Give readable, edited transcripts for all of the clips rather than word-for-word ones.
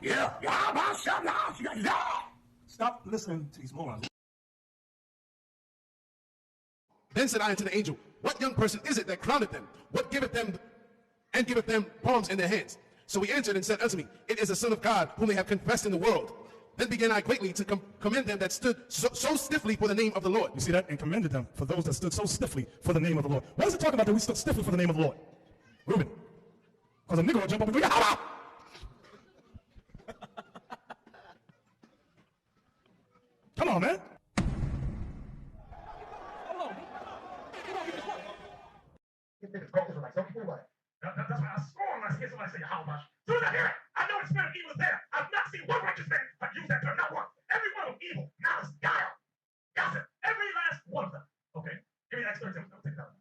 Yeah. Stop listening to these morons. Then said I unto the angel, what young person is it that crowneth them? What giveth them and giveth them palms in their hands? So he answered and said unto me, it is the Son of God, whom they have confessed in the world. Then began I greatly to commend them that stood so stiffly for the name of the Lord. You see that? And commended them for those that stood so stiffly for the name of the Lord. What is it talking about that we stood stiffly for the name of the Lord? Reuben. Because a nigga will jump up and go, Yahawah! Come on, man. That's why I scorn when I hear somebody say Yahawah. As soon as I hear it, I know the spirit of evil is there. I've not seen one righteous man but use that term, not one. Every one of them evil, malice, guile, gossip, every last one of them. Okay? Give me Acts 13. I'll take that one.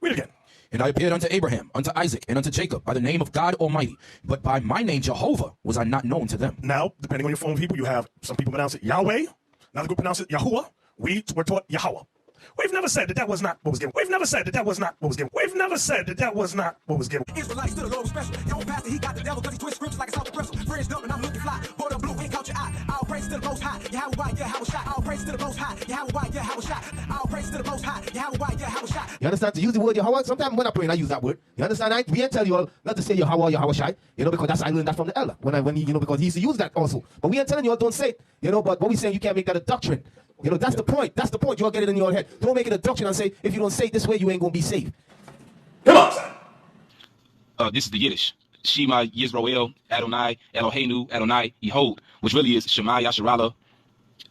Read it again. And I appeared unto Abraham, unto Isaac, and unto Jacob by the name of God Almighty. But by my name Jehovah was I not known to them. Now, depending on your phone people, you have some people pronounce it Yahweh. Another group pronounce it Yahuwah. We were taught Yahawah. We've never said that that was not what was given. We've never said that that was not what was given. We've never said that that was not what was given. Israelites to the Lord was special. Your own pastor, he got the devil because he twist scriptures like a salt pretzel. Fringed up and I'm looking fly. Board of blue, ain't caught your eye. All praise to the Most High. Yahawah Yahawashi. All praise to the Most High. Yahawah Yahawashi. All praise to the Most High. Yahawah Yahawashi. You understand? To use the word Yahawah, sometimes when I pray, I use that word. You understand? We ain't tell you all not to say Yahawah Yahawashi, because that's I learned that from the elder. When he, because he used to use that also. But we ain't telling you all don't say it, but what we saying, you can't make that a doctrine. That's the point. That's the point. You all get it in your head. Don't make it a doctrine and say, if you don't say it this way, you ain't going to be saved. Come on, son. This is the Yiddish. Shema Yisrael, Adonai, Eloheinu, Adonai, Yehod, which really is Shema Yasharala,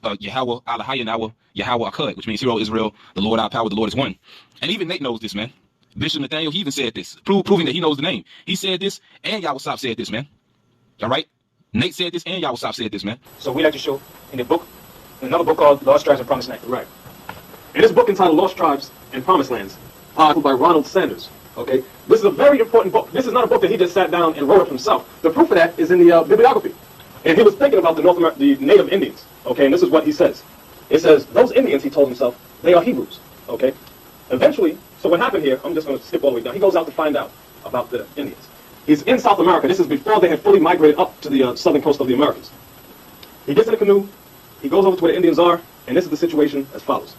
Yahawah Yahawashi, Yahawah Akkad, which means Hero Israel, the Lord our power, the Lord is one. And even Nate knows this, man. Bishop Nathaniel, he even said this, proving that he knows the name. He said this, and Yahweh said this, man. All right? Nate said this, and Yahweh said this, man. So we like to show in the book, another book called Lost Tribes and Promised Land. Right. In this book entitled Lost Tribes and Promised Lands, by Ronald Sanders. Okay. This is a very important book. This is not a book that he just sat down and wrote it himself. The proof of that is in the bibliography. And he was thinking about the native Indians. Okay. And this is what he says. It says, those Indians, he told himself, they are Hebrews. Okay. Eventually, so what happened here, I'm just going to skip all the way down. He goes out to find out about the Indians. He's in South America. This is before they had fully migrated up to the southern coast of the Americas. He gets in a canoe. He goes over to where the Indians are, and this is the situation as follows.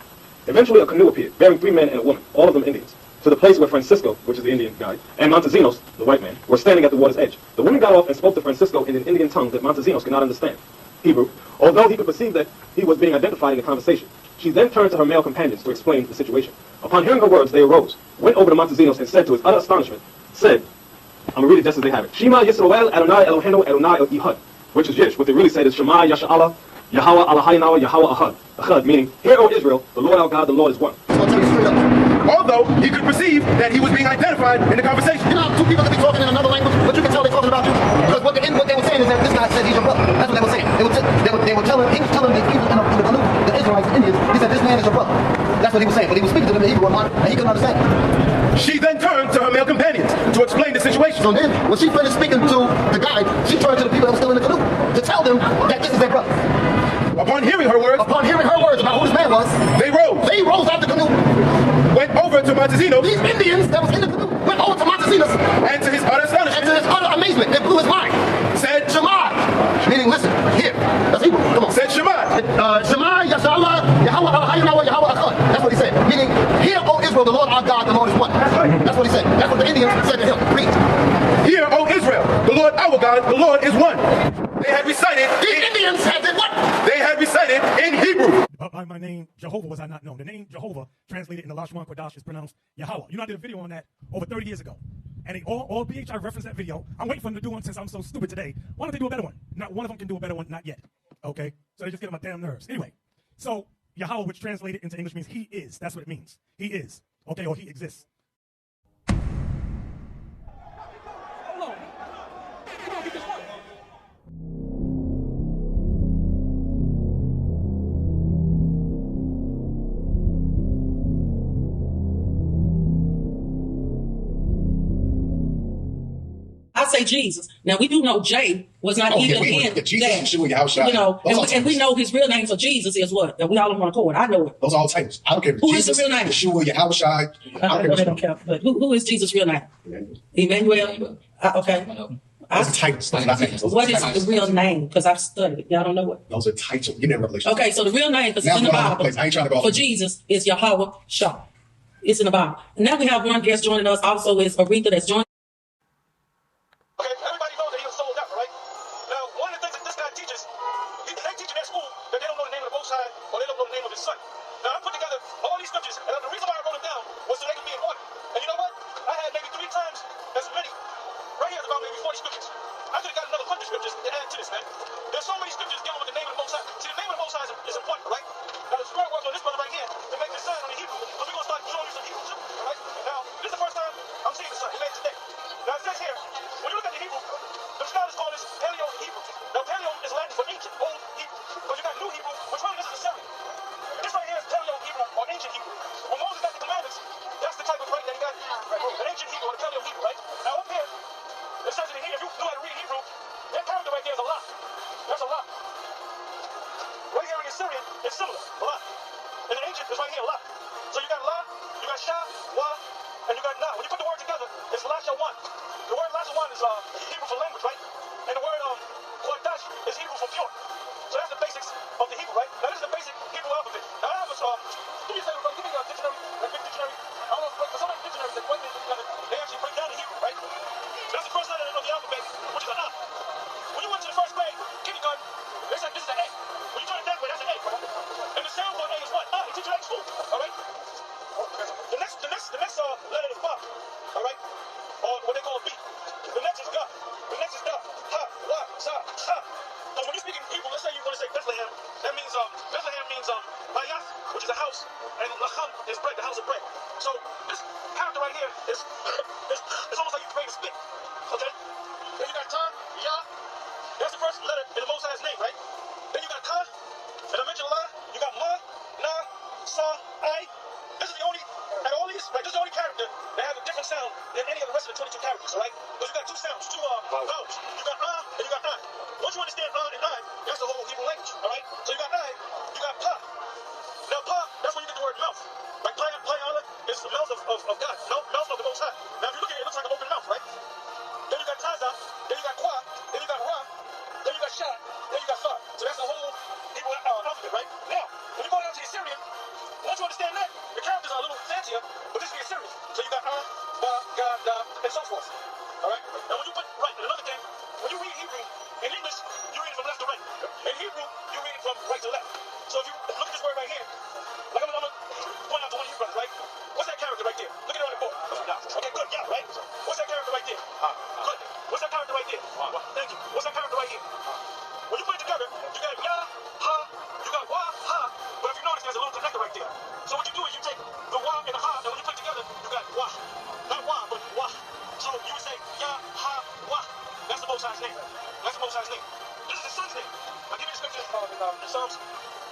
Eventually, a canoe appeared, bearing 3 men and a woman, all of them Indians, to the place where Francisco, which is the Indian guy, and Montezinos, the white man, were standing at the water's edge. The woman got off and spoke to Francisco in an Indian tongue that Montezinos could not understand, Hebrew, although he could perceive that he was being identified in the conversation. She then turned to her male companions to explain the situation. Upon hearing her words, they arose, went over to Montezinos, and said to his utter astonishment, I'm going to read it just as they have it. Shema Yisrael, Adonai Eloheinu, Adonai Yehud, which is Yiddish. What they really said is Shema Yasharala, Yahawah Yahawashi, Yahawah Akkad, meaning, hear, O Israel, the Lord our God, the Lord is one. Although he could perceive that he was being identified in the conversation. You know how 2 people could be talking in another language, but you can tell they're talking about you. Because what they were saying is that this guy said he's your brother. That's what they were saying. They were telling, he was telling the people in the canoe, the Israelites and Indians, he said this man is your brother. That's what he was saying. But he was speaking to them in Hebrew and he couldn't understand. She then turned to her male companions to explain the situation. So then, when she finished speaking to the guide, she turned to the people that were still in the canoe to tell them that this is their brother. Upon hearing her words about who this man was, they rose out the canoe, went over to Montezinos. These Indians that was in the canoe went over to Montezinos, and to his utter astonishment, and to his utter amazement, it blew his mind. Said Shema, meaning listen, here. That's Hebrew. Come on. Said Shema. Shema Yasharala, Yahawah Yahawashi, Akkad. That's what he said. Meaning, hear, O Israel, the Lord our God, the Lord is one. That's what he said. That's what the Indians said to him. Read. Hear, O Israel, the Lord our God, the Lord is one. They had recited. These Indians had did what? They had recited in Hebrew. But by my name, Jehovah was I not known. The name Jehovah, translated in the Lashon Kodash, is pronounced Yahawah. I did a video on that over 30 years ago. And all BHI referenced that video. I'm waiting for them to do one since I'm so stupid today. Why don't they do a better one? Not one of them can do a better one, not yet. Okay? So they just get on my damn nerves. Anyway, so Yahawah, which translated into English means he is. That's what it means. He is. Okay, or he exists. I say Jesus. Now we do know J was not even in that. Jesus, Yahawah Yahawashi. You know, and we know his real name for Jesus is what? And we all on one accord. I know it. Those are all titles. I don't care. Who is the real name? Yahawah Yahawashi. I don't care. But who is Jesus' real name? Emmanuel. Okay. Those are titles. Those are not names. What is the real name? Because I've studied it. Y'all don't know what? Those are titles. Give me a revelation. Okay, so the real name, because it's in the Bible, for Jesus is Yahawah Shah. It's in the Bible. And now we have one guest joining us. Also is Aretha that's joining. Okay, everybody knows that he was sold out, right? Now, one of the things that this guy teaches, they teach in their school that they don't know the name of the Most High or they don't know the name of his son. Now, I put together all these scriptures, and the reason why I wrote them down was so they can be in order. And you know what? I had maybe 3 times as many. Right here is about maybe 40 scriptures. I could have got another 100 scriptures to add to this, man. There's so many scriptures dealing with the name of the Most High. See, the name of the Most High is important, right? Now, the Spirit works on this brother right here to make this sign on the Hebrew, because we're going to start showing you some Hebrew too, all right? Now, this is the first time I'm seeing this sign. He made it today. Now, it says here, when you look at the Hebrew, the scholars call this Paleo-Hebrew. Now, Paleo is Latin for ancient, old Hebrew. Because you got New Hebrew, which really this is Assyrian. This right here is Paleo-Hebrew or ancient Hebrew. When Moses got the commandments, that's the type of writing that he got. An ancient Hebrew or the Paleo-Hebrew, right? Now, up here, it says in here, if you know how to read Hebrew, that character right there is a lot. That's a lot. Right here in Assyrian, it's similar, a lot. In the ancient, it's right here, a lot. So you got la, you got sha, wa, and you got na. When you put the word together, it's lasha one. The word lasha one is Hebrew for language, right? And the word quadash is Hebrew for pure. So that's the basics of the Hebrew, right? Now this is the basic Hebrew alphabet. Now I have a, give me a favor, give me a dictionary, a big dictionary. I don't know, for some of the dictionaries that white men put together, they actually break down the Hebrew, right? That's the first letter of the alphabet, which is an A. When you went to the first grade, kindergarten, they said this is an A. When you turn it that way, that's an A. And the sound for A is what? Ah, they teach you that in school, all right? The next letter is Ba, all right? Or what they call a B. The next is Ga. The next is Da. Ha, Wa, Sa, Ha. So when you speak in Hebrew, let's say you want to say Bethlehem, that means Bethlehem means Bayath, which is a house, and Lacham is bread, the house of bread. So this character right here is it's almost like you create a spit. Okay? Then you got Ta, Ya. That's the first letter in the Most High's name, right? Then you got Ka, and I mentioned La. You got Ma, Na, Sa, I. This is the only, out of all these, right, this is the only character that has a different sound than any of the rest of the 22 characters, all right? Because you got 2 sounds, 2 vowels. You got and you got I. Once you understand and I, that's the whole Hebrew language, all right? So you got I, you got Pa. Now Pa, that's when you get the word mouth. Like Playala is the mouth of God, mouth of the Most High. Now if you look at it, it looks like an open mouth, right? Then you got Taza, then you got Kwa, then you got Ra, then you got Shah, then you got Fa. So that's the whole Hebrew alphabet, right? Now, when you go down to the Assyrian, once you understand that, the characters are a little fancier, but this is the Assyrian. So you got Ba, Ga, Da, and so forth. All right? Now when you put, right, and another thing, when you read Hebrew, in English, you read it from left to right. In Hebrew, you read it from right to left. So if you look at this word right here, like I'm gonna point out to one of you brothers, right? What's that character right there? Look at it on the board. Okay, good, yeah, right? What's that character right there? Good. What's that character right there? Thank you. What's that character right here? When you put it together, you got Ya, Ha, you got Wa, Ha, but if you notice, there's a little connector right there. So what you do is you take the Wa and the Ha, and when you put it together, you got Wa. Not Wa, but Wa. So you would say Ya, Ha, Wa. That's the Most High's name. That's the Most High's name. This is the son's name. I'll give you the scripture in Psalms.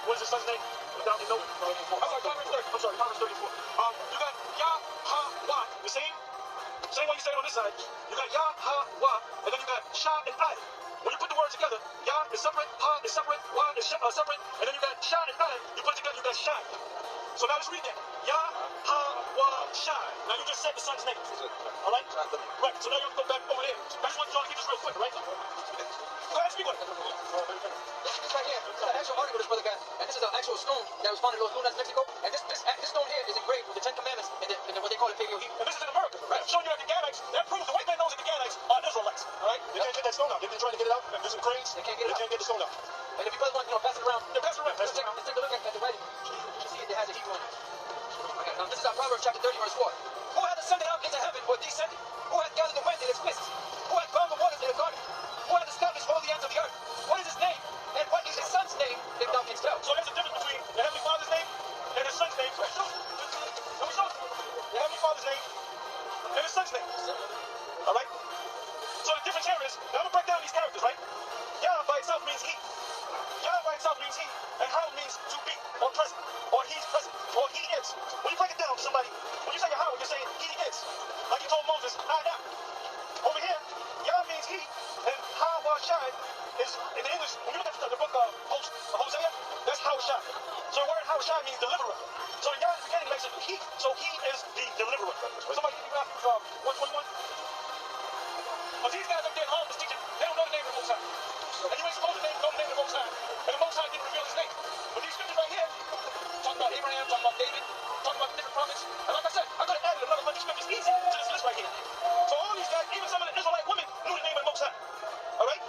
What is the son's name? Down the note. I'm sorry, Proverbs 34. You got Ya, Ha, Wa. The same way you say it on this side. You got Ya, Ha, Wa, and then you got Sha and I. When you put the words together, Ya is separate, Ha is separate, Wa is separate, and then you got Sha and I. You put it together, you got Shai. So now let's read that. Ya, Ha, Wa, Shai. Now you just said the son's name. All right? Right. So now you have to go back over there. I just want y'all to keep this real quick, right? Go ahead, speak on it. This right here, the actual article this brother got, and this is an actual stone that was found in Los Lunas, Mexico. And this stone here is engraved with the 10 Commandments and what they call it Paleo-Hebrew. And this is in America, right? I'm showing you that the Gadites, that proves the white man knows that the Gadites are Israelites, all right? They can't get that stone out. They've been trying to get it out. There's some cranes. They can't get the stone out. And if you guys want to pass it around, pass it around. Let's take a look at the writing. You can see it has a Hebrew on it. Okay, now this is our Proverbs chapter 30, verse 4. Who hath ascended up into heaven or descended? Who hath gathered the wind in its fists? Who hath bound the waters in a garden? Who hath established all the ends of the earth? What is his name? And what is his son's name, if thou canst tell? So there's a difference between the Heavenly Father's name and his son's name. Let me show you. The Heavenly Father's name and his son's name. All right? So the difference here is, now I'm going to break down these characters, right? Yah by itself means he. Yah by itself means he. And how means to be, or present, or he's present, or he is. When you break it down to somebody, when you say Yahawah, you're saying he is. Like he told Moses, I am. Over here, Yah High is, in the English, when you look at the book of Hosea, that's Yahawashi. So the word Yahawashi means deliverer. So in Yah's beginning makes it he, so he is the deliverer. Somebody give me Matthew 121. But these guys up there in Holland is teaching, they don't know the name of the Most High. And you ain't supposed to know the name of the Most High. And the Most High didn't reveal his name. But these scriptures right here, talking about Abraham, talking about David, talking about the different prophets. And like I said, I could have added another 100 scriptures easy to this list right here. So all these guys, even some of the Israelite women, knew the name of the Most High. All right?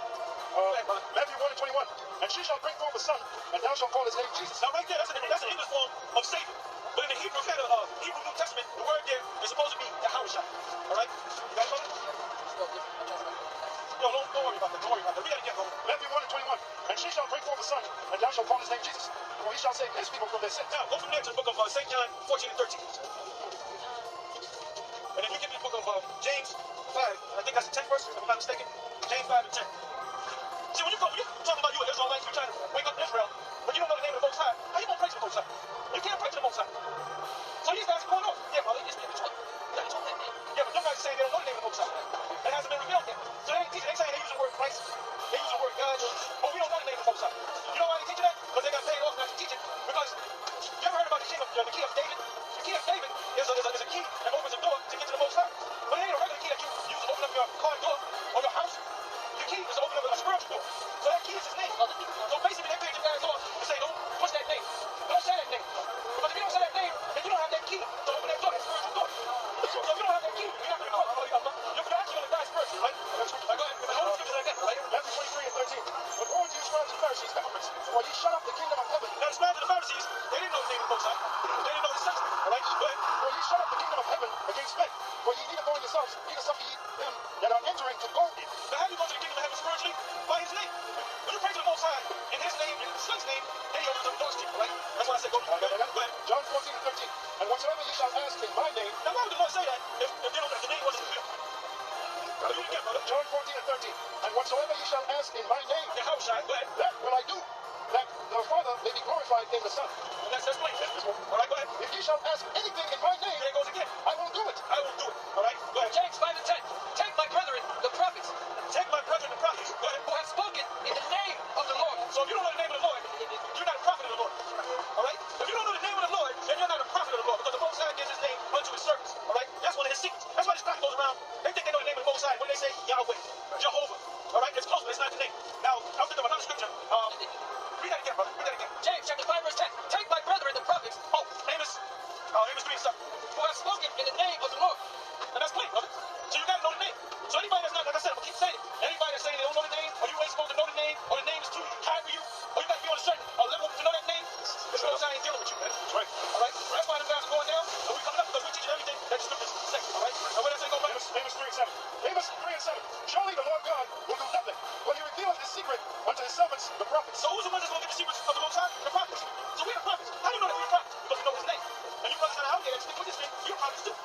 Matthew 1 and 21. And she shall bring forth a son, and thou shalt call his name Jesus. Now right there, that's an English form of Savior. But in the Hebrew New Testament, the word there is supposed to be Yahawashi. All right? You got it? No, don't worry about that. Don't worry about that. We got to get going. Matthew 1 and 21. And she shall bring forth a son, and thou shalt call his name Jesus. For he shall save his people from their sins. Now, go from there to the book of St. John 14 and 13. And then you get me the book of James 5. I think that's the 10th verse, if I'm not mistaken. James 5 and 10. See, when you talk about you an Israelite, you're trying to wake up Israel, but you don't know the name of the Most High, how you going to pray to the Most High? You can't pray to the Most High. So these guys are going off. Yeah, brother, it's been taught. Yeah, but them guys are saying they don't know the name of the Most High. It hasn't been revealed yet. So they ain't teaching. They saying they use the word Christ. They use the word God. But we don't know the name of the Most High. You know why they teaching that? Because they got paid off not to teach it. Because you ever heard about the key of David? The key of David is a key that opens a door to get to the Most High. But it ain't a regular key that you use to open up your car door or your house. The key is to open up a spiritual door. So that key is his name. So basically they paid you guys off to say, don't push that name. Don't say that name. Because if you don't say that name, then you don't have that key to open that door, that spiritual door. So if you don't have that key, you're not going to go. You're actually going to die spiritually, right? Go ahead. Hold the scriptures like that, right? Matthew 23 and 13. But woe to you, scribes and Pharisees, hypocrites, for ye shut up the kingdom of heaven. Now the scribes and the Pharisees, they didn't know the name of the Most High. They didn't know his substance, all right? Go ahead. For ye shut up the kingdom of heaven against men. For ye neither go in yourselves, neither suffer ye them that are entering to go in. Now how do you go to the kingdom of heaven spiritually? By his name. When you pray to the Most High in his name, in his son's name, then he opens up doors to you, right? That's why I said go ahead. John 14 and 13. And whatsoever ye shall ask in my name. Now why would the Lord say that if the name wasn't revealed? John 14 and 13. And whatsoever ye shall ask in my name, Yahawashi, go ahead. that will I do, that the Father may be glorified in the Son. And that's plain. All right, go ahead. If ye shall ask anything in my name, there it goes again. I will do it. I will do it. All right, go ahead. James 5 and 10. Take my brethren, the prophets, Take my brethren, the prophets, go ahead, who have spoken in the name of the Lord. So if you don't know the name of the Lord, you're not a prophet of the Lord. All right? If you don't know the name of the Lord, then you're not a prophet of the Lord, because the Most High gives his name unto his servants. All right? That's one of his secrets. That's why this prophet goes around. They think they know the name of the Most High when they say Yahweh, Jehovah. All right? It's close, but it's not the name. Now, I'll think of another scripture. Read that again, brother. Read that again. James chapter 5 verse 10. Take my brethren, the prophets, Oh, Amos 3 and 7. who have spoken in the name of the Lord. And that's plain, brother. So you gotta know the name. So anybody that's not, like I said, I'm gonna keep saying it. Anybody that's saying they don't know the name, or you ain't supposed to know the name, or the name is too high for you, or you gotta be on a certain level to know that name, this Most High ain't dealing with you, man. That's right. All right? That's why them guys are going down, and we coming up because we teaching everything that the scriptures say. All right? Now where that say go, brother? Amos 3 and 7. Amos 3 and 7. Surely the Lord God will do nothing, but he revealeth his secret unto his servants, the prophets. So who's the one that's gonna get the secrets of the Most High? The prophets. So we're the prophets. How do you know that we're prophets? Because we know his name. And you brothers that are out there that speak with this name, you're prophets too.